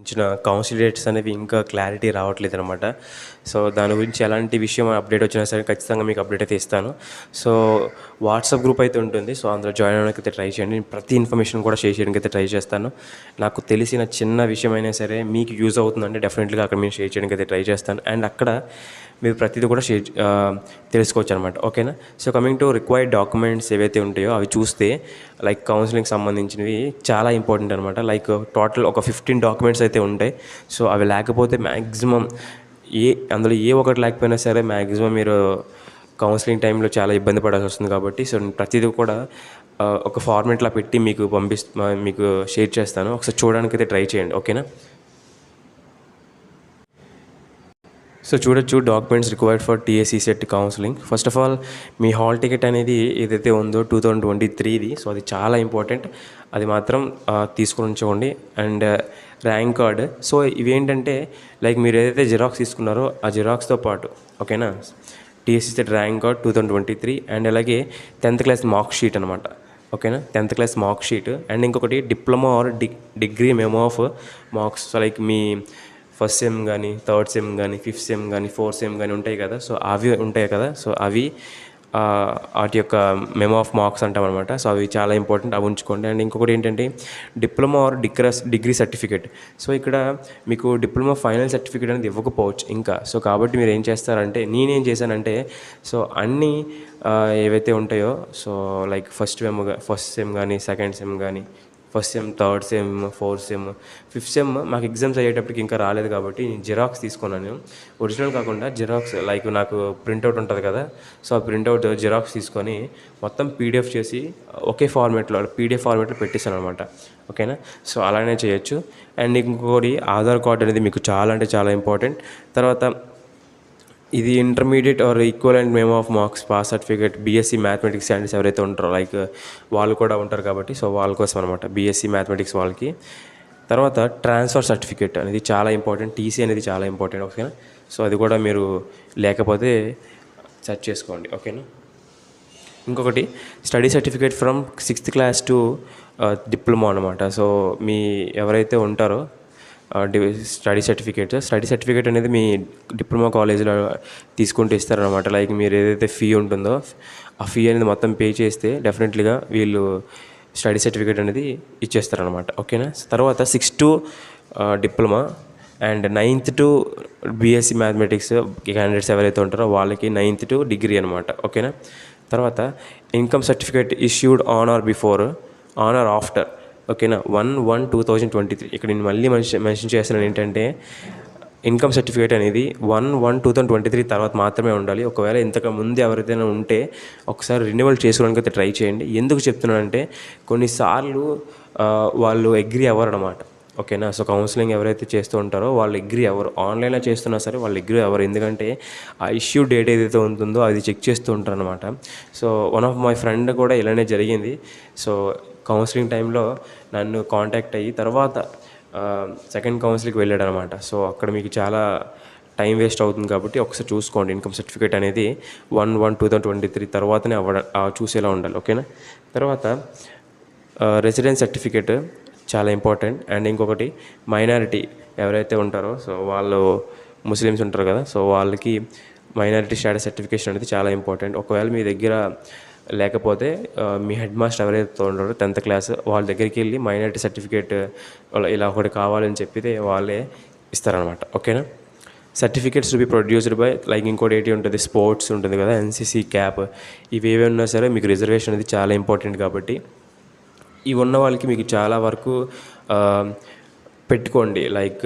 ఇచ్చిన council dates అనేవి ఇంకా క్లారిటీ రావట్లేదు అనమాట. సో దాని గురించి ఎలాంటి విషయం అప్డేట్ వచ్చినా సరే ఖచ్చితంగా మీకు అప్డేట్ అయితే ఇస్తాను. సో వాట్సాప్ గ్రూప్ అయితే ఉంటుంది. సో అందులో జాయిన్ అవ్వడానికి అయితే ట్రై చేయండి. నేను ప్రతి ఇన్ఫర్మేషన్ కూడా షేర్ చేయడానికి అయితే ట్రై చేస్తాను. నాకు తెలిసిన చిన్న విషయమైనా సరే మీకు యూజ్ అవుతుందంటే డెఫినెట్గా అక్కడ నేను షేర్ చేయడానికి అయితే ట్రై చేస్తాను. అండ్ అక్కడ మీరు ప్రతిదీ కూడా తెలుసుకోవచ్చు అనమాట. ఓకేనా. So coming to required documents ఏవైతే ఉంటాయో అవి చూస్తే లైక్ కౌన్సిలింగ్ సంబంధించినవి చాలా ఇంపార్టెంట్ అనమాట. లైక్ టోటల్ ఒక 15 డాక్యుమెంట్స్ అయితే ఉంటాయి. సో అవి లేకపోతే మ్యాక్సిమం అందులో ఏ ఒకటి లేకపోయినా సరే మ్యాక్సిమం మీరు కౌన్సిలింగ్ టైంలో చాలా ఇబ్బంది పడాల్సి వస్తుంది. కాబట్టి సో నేను ప్రతిదీ కూడా ఒక ఫార్మేట్లా పెట్టి మీకు షేర్ చేస్తాను. ఒకసారి చూడడానికి అయితే ట్రై చేయండి. ఓకేనా. సో చూడొచ్చు documents required for TSC set counselling. First of all me hall ticket అనేది ఏదైతే ఉందో 2023ది, సో అది చాలా ఇంపార్టెంట్. అది మాత్రం తీసుకొని ఉంచుకోండి. And rank card. సో ఇవేంటంటే లైక్ మీరు ఏదైతే జిరాక్స్ తీసుకున్నారో ఆ జిరాక్స్తో పాటు ఓకేనా TSC CET rank card 2023 and అలాగే 10th క్లాస్ మార్క్ షీట్ అనమాట. ఓకేనా. 10th class mark sheet and ఇంకొకటి diploma or degree memo of marks. So like మీ ఫస్ట్ సెమ్ కానీ, థర్డ్ సెమ్ కానీ, ఫిఫ్త్ సెమ్ కానీ, ఫోర్త్ సెమ్ కానీ ఉంటాయి కదా. సో అవి ఉంటాయి కదా. సో అవి వాటి యొక్క మెమో ఆఫ్ మార్క్స్ అంటాం అనమాట. సో అవి చాలా ఇంపార్టెంట్, అవి ఉంచుకోండి. అండ్ ఇంకొకటి ఏంటంటే diploma or degree certificate. So ఇక్కడ మీకు డిప్లొమా ఫైనల్ సర్టిఫికేట్ అనేది ఇవ్వకపోవచ్చు ఇంకా. సో కాబట్టి మీరు ఏం చేస్తారంటే, నేనేం చేశానంటే సో అన్నీ ఏవైతే ఉంటాయో సో లైక్ ఫస్ట్ సెమ్ కానీ, సెకండ్ సెమ్ కానీ, first sem, third sem, fourth sem, fifth sem మాకు ఎగ్జామ్స్ అయ్యేటప్పటికి ఇంకా రాలేదు కాబట్టి నేను జిరాక్స్ తీసుకున్నాను. ఒరిజినల్ కాకుండా జిరాక్స్ లైక్ నాకు ప్రింట్అవుట్ ఉంటుంది కదా. సో ఆ ప్రింట్అవుట్ జిరాక్స్ తీసుకొని మొత్తం పీడిఎఫ్ చేసి ఒకే పీడిఎఫ్ ఫార్మేట్లో పెట్టేశాను అనమాట. ఓకేనా. సో అలానే చేయొచ్చు. అండ్ ఇంకొకటి ఆధార్ కార్డ్ అనేది మీకు చాలా అంటే చాలా ఇంపార్టెంట్. తర్వాత ఇది intermediate or equivalent memo of marks pass certificate, BSc mathematics students ఎవరైతే ఉంటారో లైక్ వాళ్ళు కూడా ఉంటారు కాబట్టి సో వాళ్ళ కోసం అనమాట, బీఎస్సీ మ్యాథమెటిక్స్ వాళ్ళకి. తర్వాత ట్రాన్స్ఫర్ సర్టిఫికేట్ అనేది చాలా ఇంపార్టెంట్. టీసీ అనేది చాలా ఇంపార్టెంట్. ఓకేనా. సో అది కూడా మీరు లేకపోతే సెర్చ్ చేసుకోండి. ఓకేనా. ఇంకొకటి study certificate from 6th class to diploma అనమాట. సో మీ ఎవరైతే ఉంటారో స్టడీ సర్టిఫికేట్ అనేది మీ డిప్లొమా కాలేజీలో తీసుకుంటూ ఇస్తారనమాట. లైక్ మీరు ఏదైతే ఫీ ఉంటుందో ఆ ఫీ అనేది మొత్తం పే చేస్తే డెఫినెట్లీగా వీళ్ళు స్టడీ సర్టిఫికేట్ అనేది ఇచ్చేస్తారనమాట. ఓకేనా. తర్వాత 6th to diploma and 9th to BSc mathematics candidates ఎవరైతే ఉంటారో వాళ్ళకి 9th to డిగ్రీ అనమాట. ఓకేనా. తర్వాత income certificate issued on or before, on or after. ఓకేనా. 1/1/2023. ఇక్కడ నేను మళ్ళీ మెన్షన్ చేస్తున్నాను ఏంటంటే ఇన్కమ్ సర్టిఫికేట్ అనేది 1/1/2023 తర్వాత మాత్రమే ఉండాలి. ఒకవేళ ఇంతకు ముందు ఎవరైతే ఉంటే ఒకసారి రెన్యువల్ చేసుకోవడానికి అయితే ట్రై చేయండి. ఎందుకు చెప్తున్నానంటే కొన్నిసార్లు వాళ్ళు అగ్రీ అవ్వరు అనమాట. ఓకేనా. సో కౌన్సిలింగ్ ఎవరైతే చేస్తూ ఉంటారో వాళ్ళు అగ్రీ అవ్వరు. ఆన్లైన్లో చేస్తున్నా సరే వాళ్ళు అగ్రీ అవ్వరు. ఎందుకంటే ఆ ఇష్యూ డేట్ ఏదైతే ఉంటుందో అది చెక్ చేస్తూ ఉంటారు అనమాట. So one of my friend కూడా ఇలానే జరిగింది. సో కౌన్సిలింగ్ టైంలో నన్ను కాంటాక్ట్ అయ్యి తర్వాత సెకండ్ కౌన్సిలింగ్కి వెళ్ళాడు అనమాట. సో అక్కడ మీకు చాలా టైం వేస్ట్ అవుతుంది కాబట్టి ఒకసారి చూసుకోండి. ఇన్కమ్ సర్టిఫికేట్ అనేది 1/1/2023 తర్వాతనే చూసేలా ఉండాలి. ఓకేనా. తర్వాత రెసిడెన్స్ సర్టిఫికేట్ చాలా ఇంపార్టెంట్. అండ్ ఇంకొకటి మైనారిటీ ఎవరైతే ఉంటారో సో వాళ్ళు ముస్లిమ్స్ ఉంటారు కదా. సో వాళ్ళకి మైనారిటీ స్టేటస్ సర్టిఫికేషన్ అనేది చాలా ఇంపార్టెంట్. ఒకవేళ మీ దగ్గర లేకపోతే మీ హెడ్ మాస్టర్ ఎవరైతే ఉంటారో 10th క్లాస్ వాళ్ళ దగ్గరికి వెళ్ళి మైనారిటీ సర్టిఫికేట్ ఇలా ఒకటి కావాలని చెప్పితే వాళ్ళే ఇస్తారనమాట. ఓకేనా. Certificates to be produced by like ఇంకోటి ఏంటి ఉంటుంది, స్పోర్ట్స్ ఉంటుంది కదా, ఎన్సీసీ క్యాప్, ఇవి ఏవి ఉన్నా సరే మీకు రిజర్వేషన్ అనేది చాలా ఇంపార్టెంట్. కాబట్టి ఇవి ఉన్న వాళ్ళకి మీకు చాలా వరకు పెట్టుకోండి. లైక్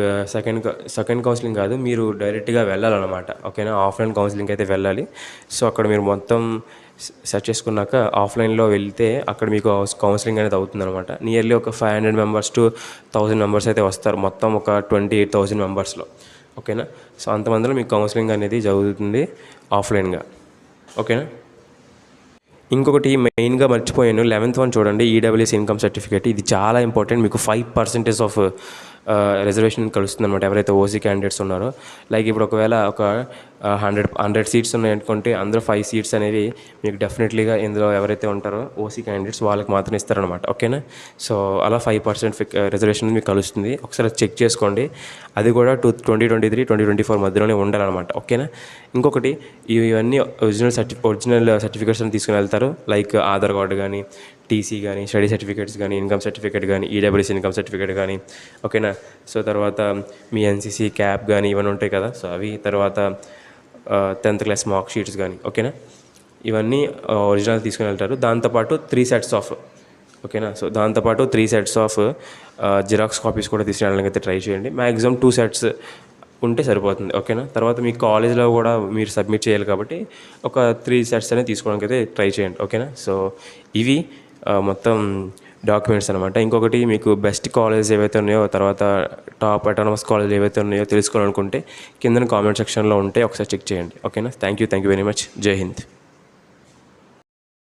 సెకండ్ కౌన్సిలింగ్ కాదు, మీరు డైరెక్ట్గా వెళ్ళాలన్నమాట. ఓకేనా. ఆఫ్లైన్ కౌన్సిలింగ్ అయితే వెళ్ళాలి. సో అక్కడ మీరు మొత్తం సెర్చ్ చేసుకున్నాక ఆఫ్లైన్లో వెళ్తే అక్కడ మీకు కౌన్సిలింగ్ అనేది అవుతుందన్నమాట. నియర్లీ ఒక 500 మెంబర్స్ to 1000 మెంబర్స్ అయితే వస్తారు. మొత్తం ఒక 28,000 మెంబర్స్లో. ఓకేనా. సో అంతమందిలో మీకు కౌన్సిలింగ్ అనేది జరుగుతుంది ఆఫ్లైన్గా. ఓకేనా. ఇంకొకటి మెయిన్గా మర్చిపోయాను, 11th one చూడండి, ఈడబ్ల్యూఎస్ ఇన్కమ్ సర్టిఫికేట్. ఇది చాలా ఇంపార్టెంట్. మీకు 5% ఆఫ్ రిజర్వేషన్ కలుస్తుంది అనమాట ఎవరైతే ఓసీ క్యాండిడేట్స్ ఉన్నారో. లైక్ ఇప్పుడు ఒకవేళ ఒక 100 సీట్స్ ఉన్నాయనుకుంటే అందులో 5 సీట్స్ అనేవి మీకు డెఫినెట్లీగా ఇందులో ఎవరైతే ఉంటారో ఓసీ క్యాండిడేట్స్ వాళ్ళకి మాత్రం ఇస్తారనమాట. ఓకేనా. సో అలా 5% రిజర్వేషన్ మీకు కలుస్తుంది. ఒకసారి చెక్ చేసుకోండి. అది కూడా 2023, 2024 మధ్యలోనే ఉండాలన్నమాట. ఓకేనా. ఇంకొకటి ఇవన్నీ ఒరిజినల్ సర్టిఫికేట్స్ అని తీసుకుని వెళ్తారు. లైక్ ఆధార్ కార్డు కానీ, టీసీ కానీ, స్టడీ సర్టిఫికేట్స్ కానీ, ఇన్కమ్ సర్టిఫికేట్ కానీ, ఈడబ్ల్యూఎస్ ఇన్కమ్ సర్టిఫికేట్ కానీ. ఓకేనా. సో తర్వాత మీ ఎన్సీసీ క్యాప్ కానీ ఇవన్నీ ఉంటాయి కదా. సో అవి తర్వాత 10th క్లాస్ మార్క్ షీట్స్ కానీ. ఓకేనా. ఇవన్నీ ఒరిజినల్ తీసుకుని వెళ్తారు. దాంతోపాటు 3 సెట్స్ ఆఫ్. ఓకేనా. సో దాంతోపాటు 3 సెట్స్ ఆఫ్ జిరాక్స్ కాపీస్ కూడా తీసుకురావడానికి అయితే ట్రై చేయండి. మ్యాక్సిమం 2 సెట్స్ ఉంటే సరిపోతుంది. ఓకేనా. తర్వాత మీ కాలేజ్లో కూడా మీరు సబ్మిట్ చేయాలి కాబట్టి ఒక 3 సెట్స్ అనేది తీసుకోవడానికి అయితే ట్రై చేయండి. ఓకేనా. సో ఇవి మొత్తం డాక్యుమెంట్స్ అనమాట. ఇంకొకటి మీకు బెస్ట్ కాలేజ్ ఏవైతే ఉన్నాయో, తర్వాత టాప్ అటానమస్ కాలేజ్ ఏవైతే ఉన్నాయో తెలుసుకోవాలనుకుంటే కింద కామెంట్ సెక్షన్లో ఉంటే ఒకసారి చెక్ చేయండి. ఓకేనా. Thank you very much. జై హింద్.